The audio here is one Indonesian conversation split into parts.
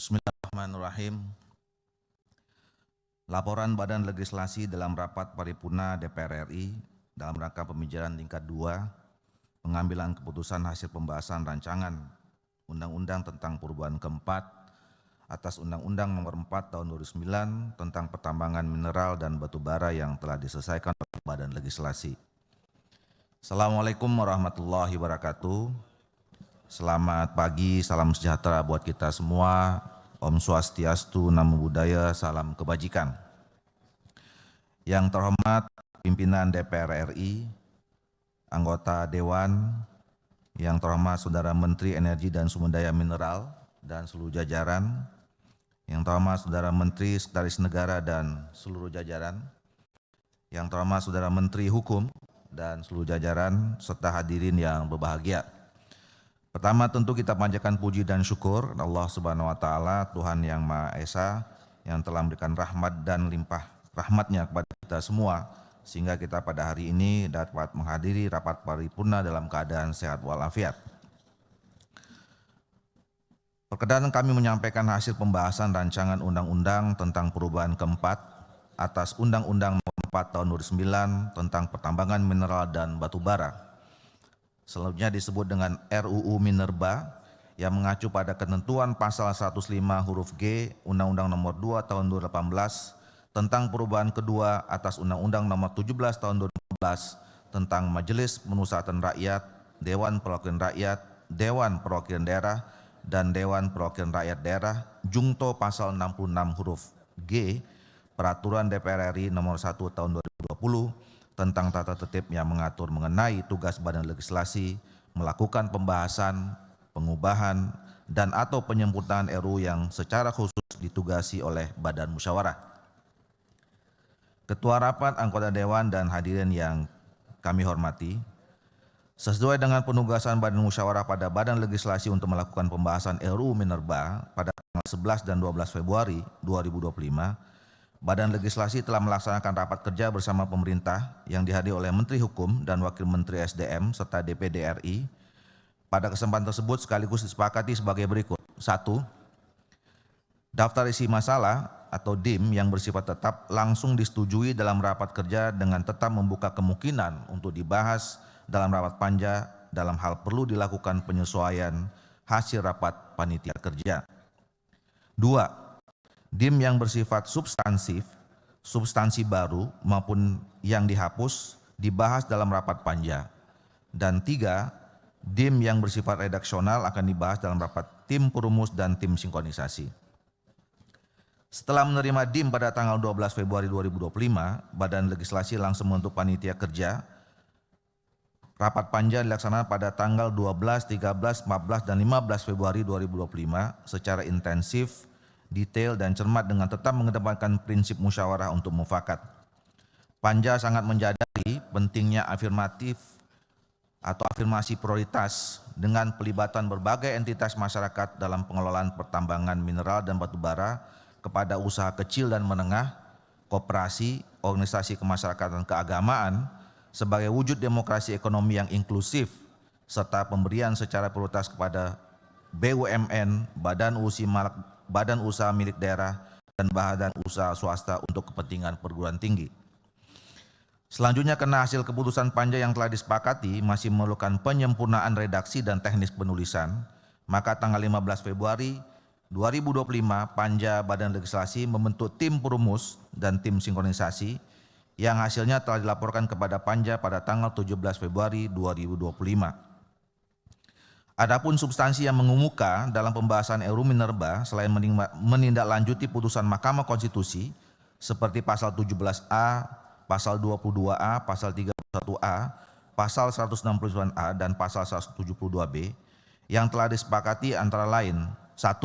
Bismillahirrahmanirrahim. Laporan Badan Legislasi dalam rapat paripurna DPR RI dalam rangka pembicaraan tingkat 2 pengambilan keputusan hasil pembahasan rancangan Undang-Undang tentang perubahan keempat atas Undang-Undang Nomor 4 Tahun 2009 tentang pertambangan mineral dan batu bara yang telah diselesaikan oleh Badan Legislasi. Assalamualaikum warahmatullahi wabarakatuh. Selamat pagi, salam sejahtera buat kita semua. Om Swastiastu, Namo Buddhaya, salam kebajikan. Yang terhormat pimpinan DPR RI, anggota Dewan, yang terhormat Saudara Menteri Energi dan Sumber Daya Mineral dan seluruh jajaran, yang terhormat Saudara Menteri Sekretaris Negara dan seluruh jajaran, yang terhormat Saudara Menteri Hukum dan seluruh jajaran, serta hadirin yang berbahagia. Pertama tentu kita panjatkan puji dan syukur Allah Subhanahu wa Ta'ala, Tuhan yang Maha Esa, yang telah memberikan rahmat dan limpah rahmatnya kepada kita semua, sehingga kita pada hari ini dapat menghadiri rapat paripurna dalam keadaan sehat walafiat. Perkenan kami menyampaikan hasil pembahasan rancangan undang-undang tentang perubahan keempat atas Undang-Undang Nomor 4 Tahun 2009 tentang pertambangan mineral dan batu bara. Selanjutnya disebut dengan RUU Minerba yang mengacu pada ketentuan pasal 105 huruf G Undang-Undang Nomor 2 Tahun 2018 tentang perubahan kedua atas Undang-Undang Nomor 17 Tahun 2015 tentang Majelis Pemusatan Rakyat, Dewan Perwakilan Rakyat, Dewan Perwakilan Daerah, dan Dewan Perwakilan Rakyat Daerah, jungto pasal 66 huruf G Peraturan DPR RI Nomor 1 Tahun 2020 tentang tata tertib yang mengatur mengenai tugas Badan Legislasi melakukan pembahasan, pengubahan, dan atau penyempurnaan RUU yang secara khusus ditugasi oleh Badan Musyawarah. Ketua Rapat, anggota Dewan, dan hadirin yang kami hormati, sesuai dengan penugasan Badan Musyawarah pada Badan Legislasi untuk melakukan pembahasan RUU Minerba pada tanggal 11 dan 12 Februari 2025, Badan Legislasi telah melaksanakan rapat kerja bersama pemerintah yang dihadiri oleh Menteri Hukum dan Wakil Menteri SDM serta DPD RI. Pada kesempatan tersebut sekaligus disepakati sebagai berikut. 1. Daftar isi masalah atau DIM yang bersifat tetap langsung disetujui dalam rapat kerja dengan tetap membuka kemungkinan untuk dibahas dalam rapat panja dalam hal perlu dilakukan penyesuaian hasil rapat panitia kerja. 2. DIM yang bersifat substansi baru maupun yang dihapus dibahas dalam rapat panja. Dan 3, DIM yang bersifat redaksional akan dibahas dalam rapat tim perumus dan tim sinkronisasi. Setelah menerima DIM pada tanggal 12 Februari 2025, Badan Legislasi langsung membentuk panitia kerja. Rapat panja dilaksanakan pada tanggal 12, 13, 14, dan 15 Februari 2025 secara intensif, detail, dan cermat dengan tetap mengedepankan prinsip musyawarah untuk mufakat. Panja sangat menjadari pentingnya afirmasi prioritas dengan pelibatan berbagai entitas masyarakat dalam pengelolaan pertambangan mineral dan batu bara kepada usaha kecil dan menengah, koperasi, organisasi kemasyarakatan keagamaan sebagai wujud demokrasi ekonomi yang inklusif serta pemberian secara prioritas kepada BUMN, badan usaha milik daerah, dan badan usaha swasta untuk kepentingan perguruan tinggi. Selanjutnya, karena hasil keputusan panja yang telah disepakati masih memerlukan penyempurnaan redaksi dan teknis penulisan, maka tanggal 15 Februari 2025 Panja Badan Legislasi membentuk tim perumus dan tim sinkronisasi yang hasilnya telah dilaporkan kepada Panja pada tanggal 17 Februari 2025. Adapun substansi yang mengemuka dalam pembahasan RUU Minerba selain menindaklanjuti putusan Mahkamah Konstitusi seperti pasal 17A, pasal 22A, pasal 31A, pasal 169A, dan pasal 172B yang telah disepakati antara lain: 1.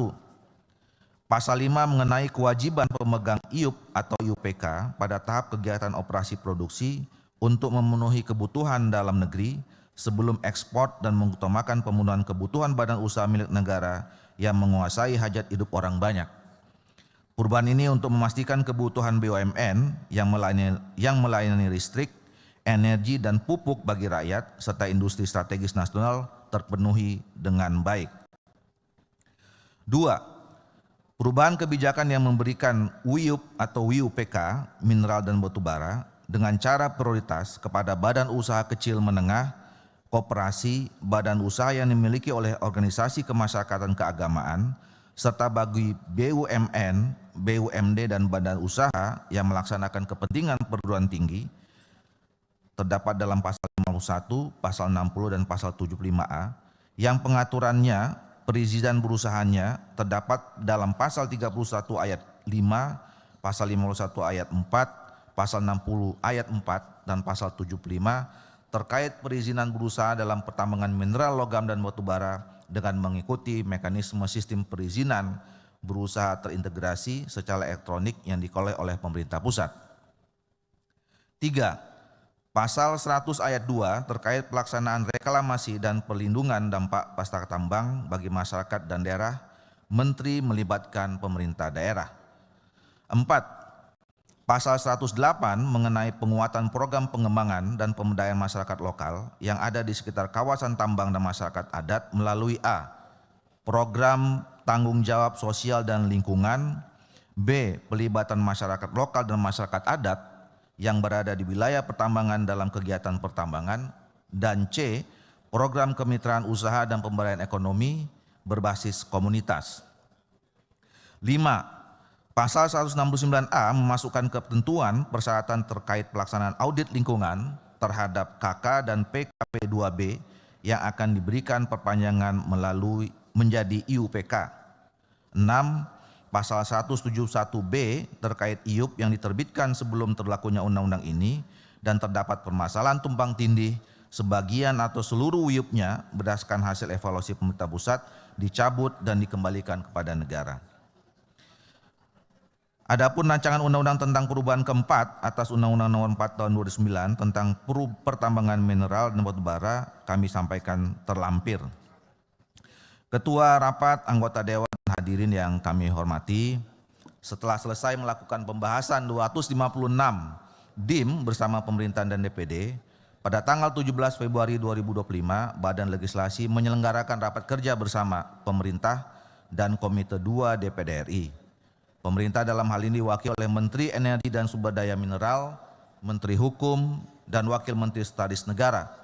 Pasal 5 mengenai kewajiban pemegang IUP atau IUPK pada tahap kegiatan operasi produksi untuk memenuhi kebutuhan dalam negeri sebelum ekspor dan mengutamakan pemenuhan kebutuhan badan usaha milik negara yang menguasai hajat hidup orang banyak. Perubahan ini untuk memastikan kebutuhan BUMN yang melayani listrik, energi, dan pupuk bagi rakyat serta industri strategis nasional terpenuhi dengan baik. 2. Perubahan kebijakan yang memberikan WIUP atau WIUPK, mineral dan batubara, dengan cara prioritas kepada badan usaha kecil menengah, koperasi, badan usaha yang dimiliki oleh organisasi kemasyarakatan keagamaan, serta bagi BUMN, BUMD dan badan usaha yang melaksanakan kepentingan perguruan tinggi, terdapat dalam pasal 51, pasal 60 dan pasal 75A, yang pengaturannya perizinan berusahanya terdapat dalam pasal 31 ayat 5, pasal 51 ayat 4, pasal 60 ayat 4 dan pasal 75 terkait perizinan berusaha dalam pertambangan mineral, logam dan batubara dengan mengikuti mekanisme sistem perizinan berusaha terintegrasi secara elektronik yang dikelola oleh pemerintah pusat. 3. Pasal 100 ayat 2 terkait pelaksanaan reklamasi dan perlindungan dampak pasca tambang bagi masyarakat dan daerah, Menteri melibatkan pemerintah daerah. 4. Pasal 108 mengenai penguatan program pengembangan dan pemberdayaan masyarakat lokal yang ada di sekitar kawasan tambang dan masyarakat adat melalui A. Program tanggung jawab sosial dan lingkungan, B. Pelibatan masyarakat lokal dan masyarakat adat yang berada di wilayah pertambangan dalam kegiatan pertambangan, dan C. Program kemitraan usaha dan pemberdayaan ekonomi berbasis komunitas. 5. Pasal 169A memasukkan ketentuan persyaratan terkait pelaksanaan audit lingkungan terhadap KK dan PKP 2B yang akan diberikan perpanjangan melalui menjadi IUPK. 6. Pasal 171B terkait IUP yang diterbitkan sebelum terlakunya undang-undang ini dan terdapat permasalahan tumpang tindih, sebagian atau seluruh IUP-nya berdasarkan hasil evaluasi pemerintah pusat dicabut dan dikembalikan kepada negara. Adapun rancangan undang-undang tentang perubahan keempat atas Undang-Undang Nomor 4 Tahun 2009 tentang pertambangan mineral dan batubara kami sampaikan terlampir. Ketua Rapat, anggota Dewan, hadirin yang kami hormati, setelah selesai melakukan pembahasan 256 DIM bersama pemerintahan dan DPD, pada tanggal 17 Februari 2025, Badan Legislasi menyelenggarakan rapat kerja bersama pemerintah dan Komite 2 DPD RI. Pemerintah dalam hal ini diwakili oleh Menteri Energi dan Sumber Daya Mineral, Menteri Hukum, dan Wakil Menteri Sekretaris Negara.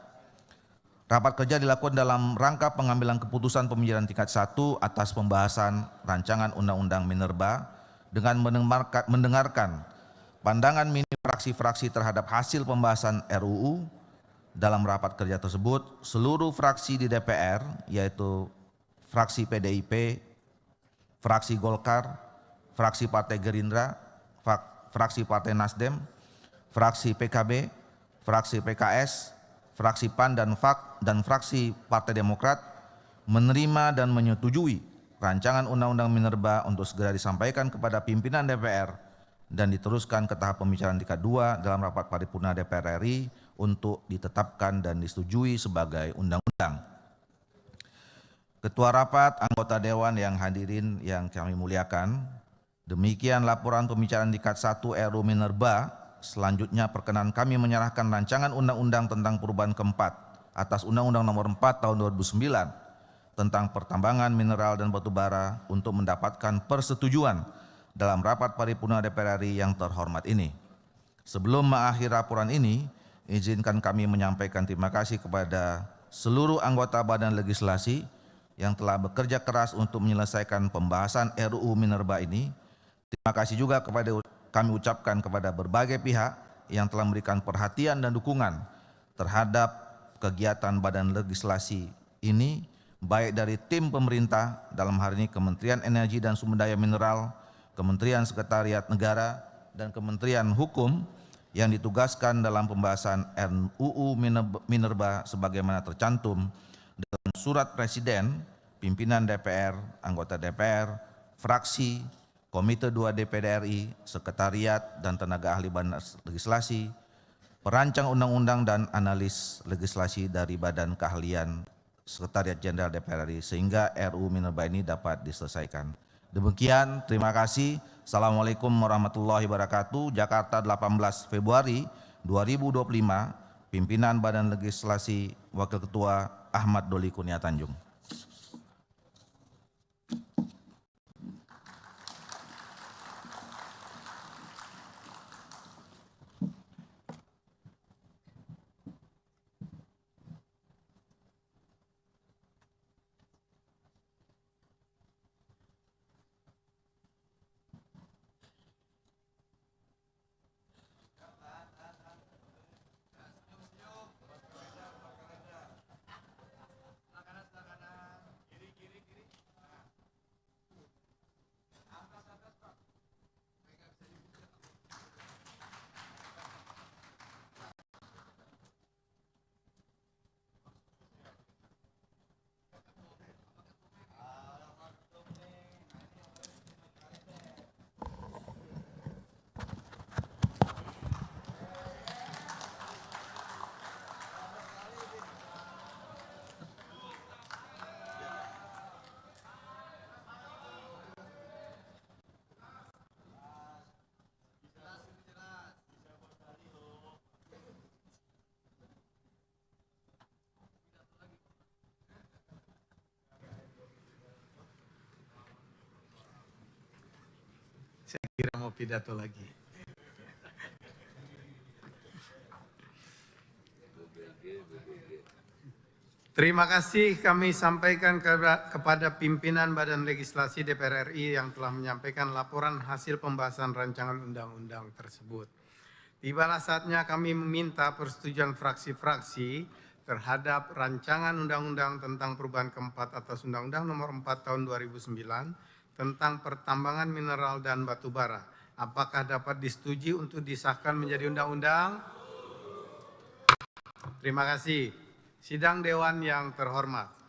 Rapat kerja dilakukan dalam rangka pengambilan keputusan pembicaraan tingkat 1 atas pembahasan rancangan Undang-Undang Minerba dengan mendengarkan pandangan minim fraksi-fraksi terhadap hasil pembahasan RUU. Dalam rapat kerja tersebut, seluruh fraksi di DPR, yaitu fraksi PDIP, fraksi Golkar, fraksi Partai Gerindra, fraksi Partai Nasdem, fraksi PKB, fraksi PKS, fraksi PAN dan fraksi Partai Demokrat menerima dan menyetujui rancangan Undang-Undang Minerba untuk segera disampaikan kepada pimpinan DPR dan diteruskan ke tahap pembicaraan tingkat 2 dalam rapat paripurna DPR RI untuk ditetapkan dan disetujui sebagai undang-undang. Ketua Rapat, anggota Dewan yang hadirin yang kami muliakan, demikian laporan pembicaraan tingkat 1 RUU Minerba. Selanjutnya perkenan kami menyerahkan rancangan undang-undang tentang perubahan keempat atas Undang-Undang Nomor 4 Tahun 2009 tentang pertambangan mineral dan batubara untuk mendapatkan persetujuan dalam rapat paripurna DPR RI yang terhormat ini. Sebelum mengakhiri laporan ini, izinkan kami menyampaikan terima kasih kepada seluruh anggota Badan Legislasi yang telah bekerja keras untuk menyelesaikan pembahasan RUU Minerba ini. Terima kasih juga kami ucapkan kepada berbagai pihak yang telah memberikan perhatian dan dukungan terhadap kegiatan Badan Legislasi ini, baik dari tim pemerintah dalam hal ini Kementerian Energi dan Sumber Daya Mineral, Kementerian Sekretariat Negara, dan Kementerian Hukum yang ditugaskan dalam pembahasan RUU Minerba sebagaimana tercantum dalam surat Presiden, pimpinan DPR, anggota DPR, fraksi, Komite 2 DPD RI, Sekretariat dan tenaga ahli Badan Legislasi, perancang undang-undang dan analis legislasi dari Badan Keahlian Sekretariat Jenderal DPR RI sehingga RUU Minerba ini dapat diselesaikan. Demikian, terima kasih. Assalamualaikum warahmatullahi wabarakatuh. Jakarta 18 Februari 2025, Pimpinan Badan Legislasi Wakil Ketua Ahmad Doli Kurnia Tanjung. Saya kira mau pidato lagi. Terima kasih kami sampaikan kepada pimpinan Badan Legislasi DPR RI yang telah menyampaikan laporan hasil pembahasan rancangan undang-undang tersebut. Tibalah saatnya kami meminta persetujuan fraksi-fraksi terhadap rancangan undang-undang tentang perubahan keempat atas Undang-Undang Nomor 4 Tahun 2009 tentang pertambangan mineral dan batu bara. Apakah dapat disetujui untuk disahkan menjadi undang-undang? Terima kasih. Sidang Dewan yang terhormat.